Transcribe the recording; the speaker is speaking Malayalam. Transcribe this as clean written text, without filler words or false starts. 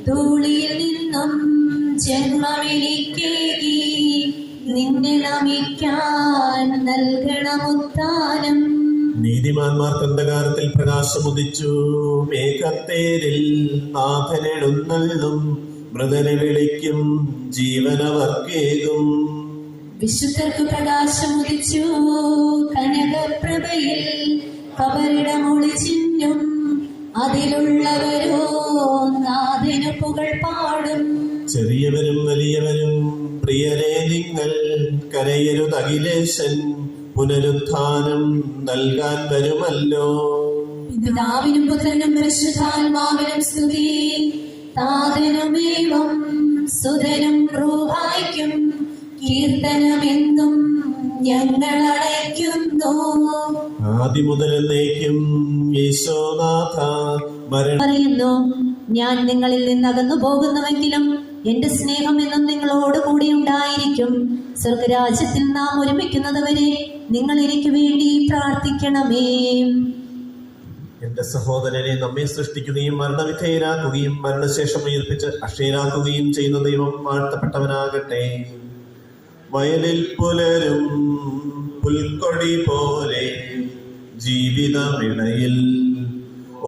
ധൂളിയിൽ നിന്നും ജന്മമെനിക്കേകി നിന്നെ നമിക്കാൻ നൽകണമുത്താനം. നീതിമാന്മാർക്ക് അന്ധകാരത്തിൽ പ്രകാശമുദിച്ചു. മേഘത്തേരിൽ നാഥനെഴുന്നള്ളും. മൃതനെ വിളിക്കും, ജീവനവർക്കേകും. വിശുദ്ധർക്ക് പ്രകാശമുദിച്ചു. കനകപ്രഭയിൽ കബറിടമൊളി ചിഹ്നം. അതിലുള്ളവരോ നാഥനു പുകഴ് പാടും. ചെറിയവരും വലിയവരും പ്രിയരെ നിങ്ങൾ കരയരുതഖിലേശൻ പുനരുത്ഥാനം നൽകാൻ വരുമല്ലോ. പിതാവിനും പുത്രനും പരിശുദ്ധാത്മാവിനും സ്തുതി. താതനുമേവം സുതനും റൂഹായ്ക്കും കീർത്തനമെന്നും ഞങ്ങൾ അടയ്ക്കുന്നു. ആദി മുതൽ എന്നേക്കും യേശോനാഥ പറയുന്നു, ഞാൻ നിങ്ങളിൽ നിന്നകന്നു പോകുന്നുവെങ്കിലും എന്റെ സ്നേഹം എന്നും നിങ്ങളോട് കൂടി ഉണ്ടായിരിക്കും. സ്വർഗരാജ്യത്തിൽ നാം ഒരുമിക്കുന്നത് വരെ നിങ്ങൾ എനിക്ക് വേണ്ടി പ്രാർത്ഥിക്കണമേ. എന്റെ സഹോദരനെ, നമ്മെ സൃഷ്ടിക്കുകയും മരണവിധേയരാക്കുകയും മരണശേഷം ഉയർപ്പിച്ച് അക്ഷയരാക്കുകയും ചെയ്യുന്ന ദൈവം വാഴ്ത്തപ്പെട്ടവനാകട്ടെ. വയലിൽ പുലരും പുൽക്കൊടി പോലെ ജീവിതമിടയിൽ